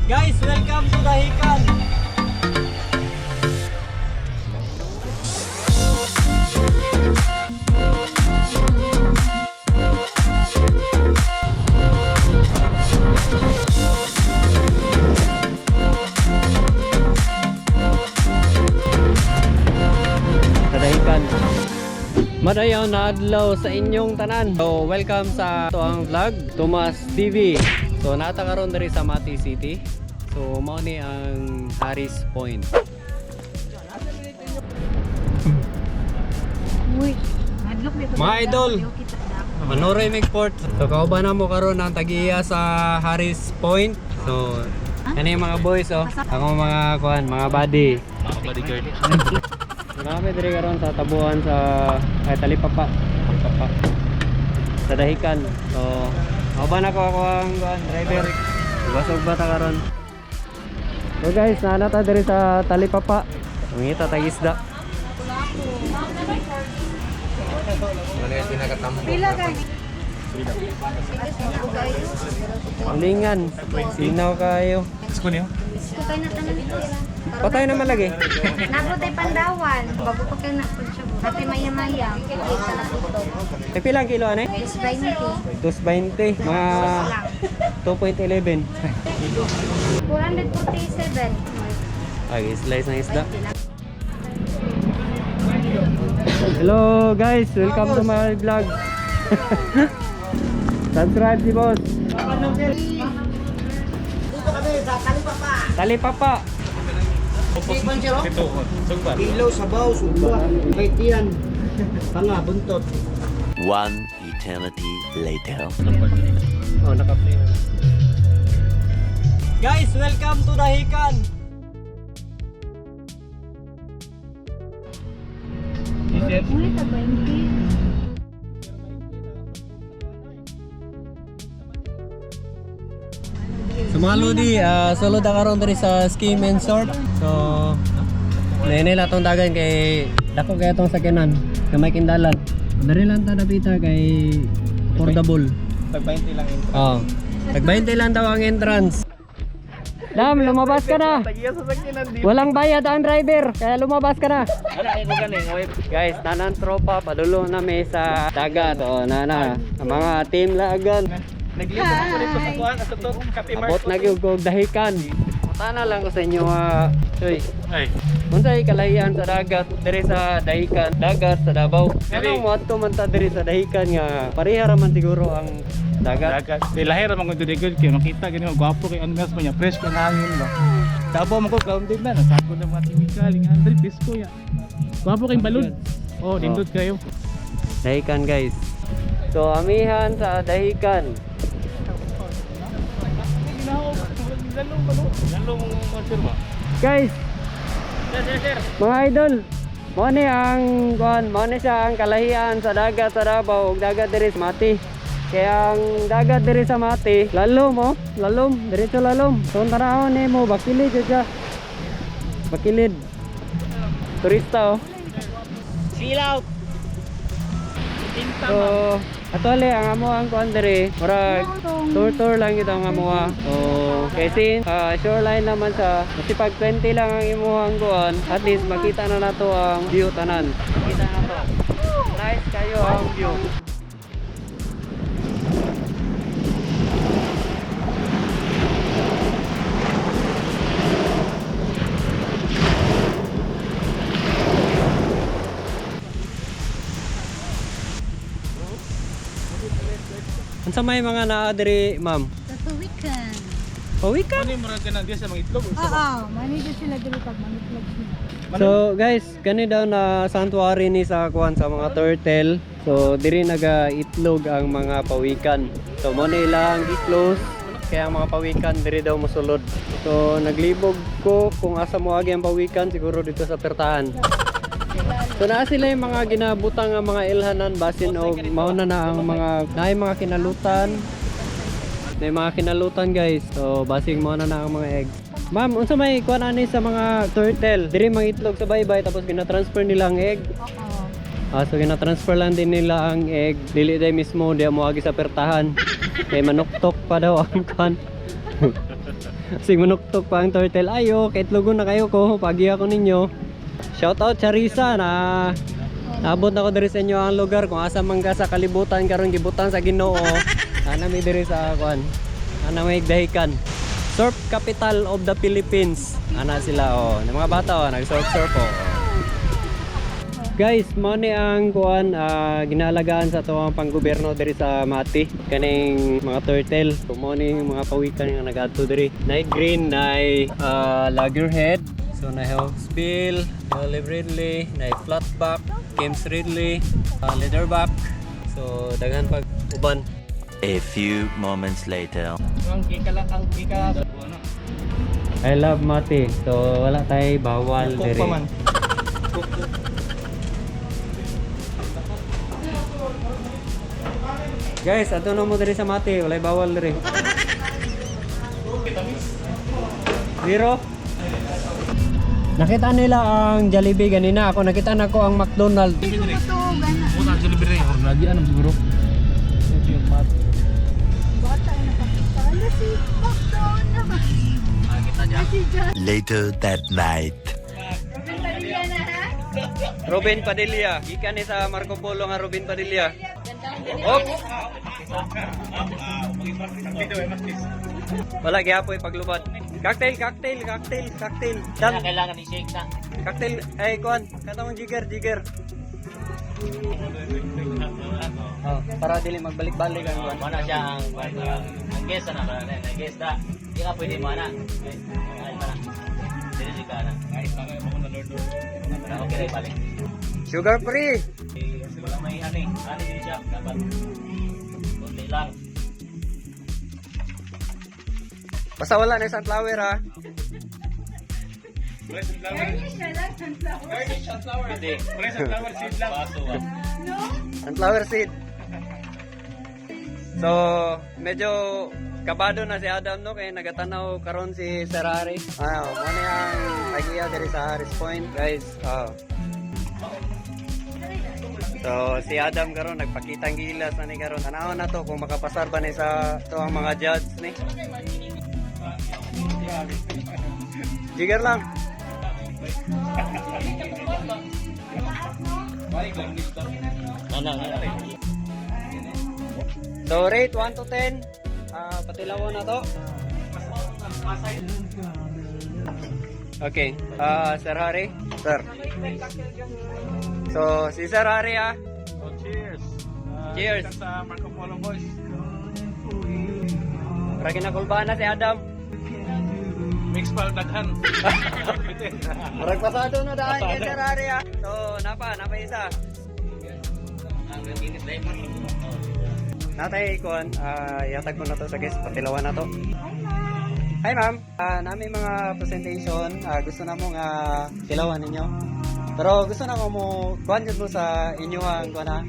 Guys, welcome to Dahican. Dahican. Madayaw na adlaw sa inyong tanan. So, welcome sa tuang vlog, Tomas TV. So, nata karon diri sa Mati City. So, mao ni ang Harris Point. Uy, madlok dito. Mga idol, Manoray Migport. So, kauban na mo karon ang tagiya sa Harris Point. So, ano yung mga boys, oh. Ako mga kuhan, mga buddy. Mga bodyguard. Marami diri karon sa tabuhan sa Talipapa. Sa Dahican. So, kauban ako ang driver. Basog bata karon. So guys, naanata diri sa Talipapa. Mangita tag isda. Pila gani? Lingan. Sinaw kayo. Gusto niyo? Kukay na tanan ito. Patay naman lagi. Nabotay Pandawan. Bago pa kayo na po siya. Dati maya-maya. Kita na po ito. Eh pilang kilo ane? Is 20. 220. Mga 2.11. 447. Ay, slice ng isda. Hello guys, welcome to my vlog. Subscribe si boss. Dito kami sa Talipapa. Talipapa. Tikman siya, Ito, sugba. Ilaw, sabaw, suba, may tiyan, tanga, buntot. One eternity later. Oh, naka-play na. Guys, welcome to Dahican. Ulit na 20. So mga lodi, solo da karon diri sa Ski and Resort. So nainila tong dagan kay dako kay tong sakyanan, kamay kindalan. Dari lang ta napita kay affordable. Tag 20 lang yun. Oh. Tag 20 lang daw ang entrance. Dam, lumabas ka na. Tagiya sa sakyanan di. Walang bayad ang driver, kaya lumabas ka na. Wala ay mo ganing. Guys, nanan tropa padulo na may sa dagat. O nana, ang mga team lagan. Naglipat ako dito sa kuan sa to Kape Mart. Abot na gyud kog Dahican. Tana lang ko sa inyo Choy. Ay. Unsay kalahian sa dagat diri sa Dahican, dagat sa Davao. Ano mo adto man ta diri sa Dahican nga pareha ra man siguro ang dagat. Dagat. Di lahir man gud good kay makita gani gwapo kay animals mo nya fresh kay hangin ba. Tabo mo ko grounded na nasako na mga chemical nga Andre pisko ya. Gwapo kay balod. Oh, dindot kayo. Dahican guys. So amihan sa Dahican. Lalong konserba. Guys, Sir. mga idol, mo ni ang kuan, mo ni siya ang kalahian sa dagat sa Davao ug dagat diri sa Mati. Kaya ang dagat diri sa Mati, lalom diretso lalom. So tarahon nimo bakilid jud siya. Bakilid. Turista oh. Chill out. So, atole ang amo ang kuan diri, murag tour lang ito ang amo. So, kasi shoreline naman sa masipag 20 lang ang imuhang kuan, at least makita na nato ang view tanan. Makita na to. Nice kayo ang view. Unsa may mga naa diri, ma'am? Sa weekend. Pawikan. Ano yung murag ka na diya sa mga itlog? Oo, manito sila dito pag manitlog sila. So guys, kani daw na sanctuary ni sa kuan sa mga turtle. So diri naga-itlog ang mga pawikan. So mo na ilang i-close kaya ang mga pawikan diri daw mosulod. So naglibog ko kung asa mo agi ang pawikan siguro dito sa pertahan. So naa sila yung mga ginabutang nga mga ilhanan basin o mauna na ang mga naay mga kinalutan. May mga kinalutan guys. So basing mauna na ang mga egg. Ma'am, unsa may kuan ani sa mga turtle? Diri mga itlog sa baybay tapos gina-transfer nila ang egg. Oo. So gina-transfer lang din nila ang egg. Dili day mismo di mo agi sa pertahan. Kay manuktok pa daw ang kuan. Sing manuktok pa ang turtle. Ayo, kaitlogon na kayo ko. Pagi ako ninyo. Shoutout Charissa na naabot na ko diri sa inyo ang lugar kung asa man ka sa kalibutan karon gibutan sa Ginoo. Ana mi diri sa kuan. Ana may dahikan. Surf capital of the Philippines. Ana sila oh. Ng mga bata oh, nag-surf oh. Guys, mo ni ang kuan ginalagaan sa tuwang panggobyerno diri sa Mati kaning mga turtle. So mo ni mga pawikan nga nagadto diri. Nay green, nay loggerhead. So na hawksbill, olive ridley, na flatback, James ridley, leatherback. So daghan pag uban. A few moments later. Ang gika ano? I love Mati. So wala tay bawal Cook diri. pa man. Guys, ato na mo diri sa Mati, walay bawal diri. Zero. Nakita nila ang Jollibee ganina. Ako nakita na ko ang McDonald's. Puta Jollibee or lagi ano siguro. Later that night. Robin Padilla. Gikan ni sa Marco Polo nga Robin Padilla. Oh. Wala gyapoy paglubad. Cocktail. Dan. Kailangan i-shake na. Cocktail. Ay, kuan. Katong jigger. Oh, para dili magbalik-balik ang kuan. Mana siya ang guest na ba? Ang guest da. Di ka pwede mana. Ay mana. Dili ka na. Kahit lang ako na Lord. Okay rin balik. Sugar free. Wala may ani din siya dapat. Kunti lang. Basta wala na sunflower ha. Hindi. Sunflower seed lang. Baso. Sunflower seed. So, medyo kabado na si Adam no kay nagatanaw karon si Ferrari. Mo ni ang pagiya diri sa Harris Point, guys. So, si Adam karon nagpakitang gilas na ni karon. Tanaw na to kung makapasar ba ni sa to ang mga judge ni. Jigger lang. Ano. So, rate 1 to 10. Patilawan na to. Okay. Sir Harry. Sir. So, si Sir Harry Oh, cheers. Cheers. Sa Marco Polo boys. Para kinakulbaan na si Adam. Mix pal daghan. Marag pasado na daan kay Sir Harry So, napa isa. Natay kuan, yatag ko na to sa guest, patilawan na to. Hi ma'am, nami mga presentation, gusto na mo nga tilawan ninyo. Pero gusto na ko mo kuan jud mo sa inyohang kuan ha.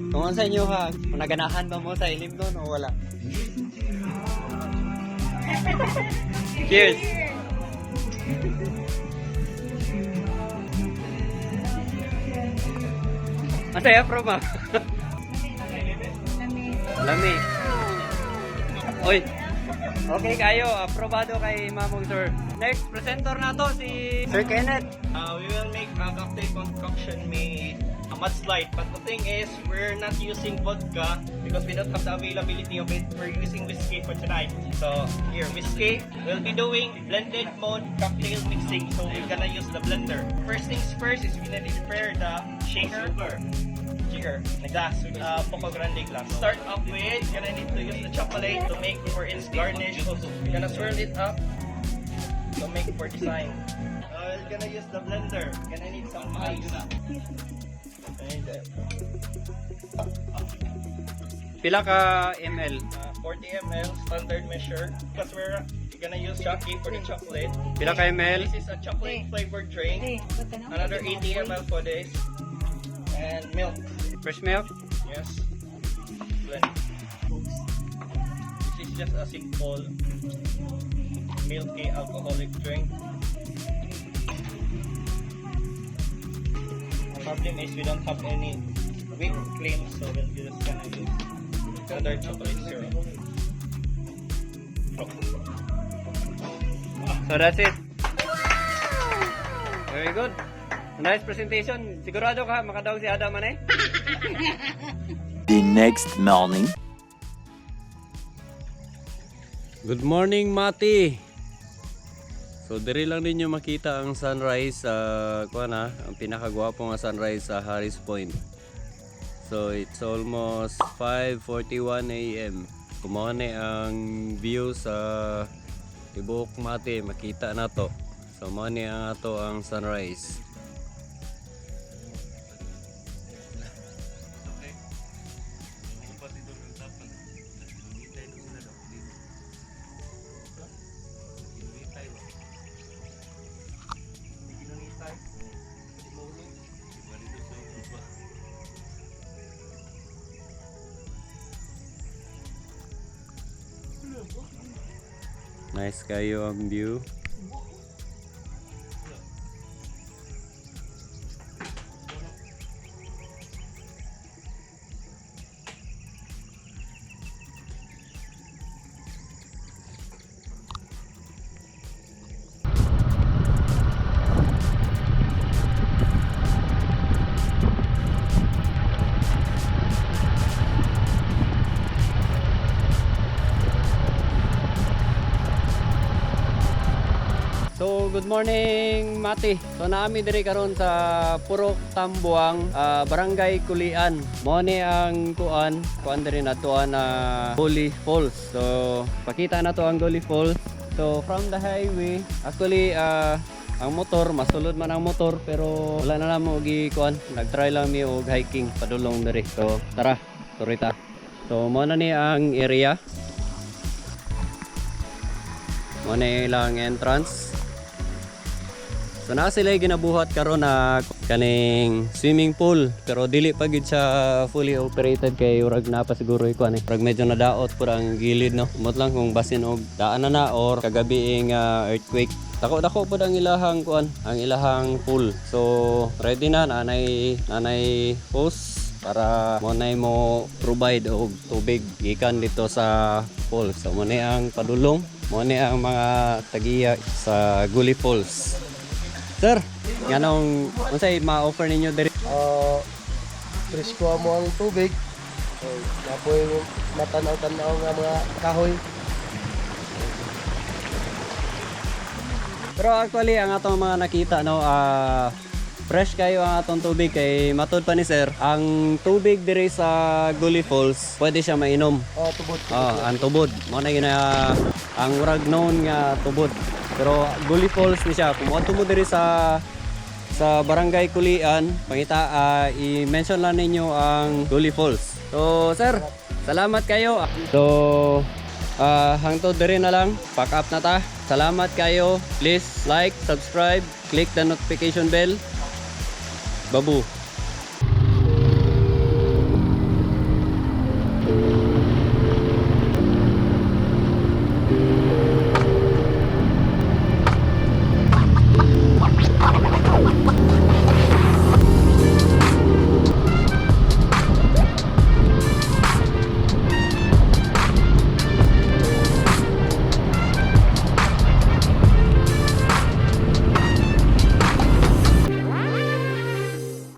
Kung sa inyohang, kung naganahan ba mo sa ilim doon o wala? Cheers. Masaya pro ma. Lami. Oy. Okay kayo, aprobado kay Mamong Sir. Next presenter na to si Sir Kenneth. We will make a cocktail concoction made a mudslide. But the thing is, we're not using vodka because we don't have the availability of it. We're using whiskey for tonight. So here, whiskey. We'll be doing blended mode cocktail mixing. So we're gonna use the blender. First things first is we're gonna prepare the shaker. Jigger, na glass with Poco Grande glass. Start off with, gonna need to use the chocolate to make for its garnish. We're gonna swirl it up to make for design. We're gonna use the blender. Gonna need some ice. Pila ka ml? 40 ml standard measure. Because we're gonna use Chucky for the chocolate. Pila ka ml? This is a chocolate flavored drink. Another 80 ml for this. And milk. Fresh milk? Yes. Blend. This is just a simple milky alcoholic drink. The problem is we don't have any whipped cream, so we're just gonna use standard chocolate syrup. So that's it. Very good. Nice presentation. Sigurado ka makadaog si Adam man eh? The next morning. Good morning, Mati. So diri lang ninyo makita ang sunrise sa ang pinakagwapo nga sunrise sa Harris Point. So it's almost 5:41 AM. Kumane ang view sa Tibok Mati, makita na to. So mo ni ang ato ang sunrise. Nice kayo ang view. So good morning Mati. So naami diri karon sa Purok Tambuang, Barangay Kulian. Mo ni ang kuan diri natuan na Gully Falls. So pakita na to ang Gully Falls. So from the highway, actually ang motor masulod man ang motor pero wala na namo gi kuan. Nag-try lang mi og hiking padulong diri. So tara, turita. So mo na ni ang area. Mo na ilang entrance. So na sila ginabuhat karon na kaning swimming pool pero dili pa gid siya fully operated kay urag na pa siguro iko ani. Urag medyo nadaot pud ang gilid no. Umot lang kung basin og daan na or kagabiing earthquake. Dako pud ang ilahang kuan, ang ilahang pool. So ready na nanay hose para mo provide og tubig gikan dito sa pool. So mo ni ang padulong, mo ni ang mga tagiya sa Gully Falls. Sir, ganong unsay ma-offer ninyo diri? Presko mo ang tubig. Napoy matanaw-tanaw nga mga kahoy. Pero actually ang atong mga nakita no, fresh kayo ang atong tubig kay matud pa ni sir. Ang tubig diri sa Gully Falls, pwede siya mainom. Tubod. Ang tubod. Mo na gina ang urag known nga tubod. Pero Gully Falls ni siya. Kung mo diri sa Barangay Kulian, pangita i-mention lang ninyo ang Gully Falls. So sir, salamat kayo. So hangtod diri na lang. Pack up na ta. Salamat kayo. Please like, subscribe, click the notification bell. Babu.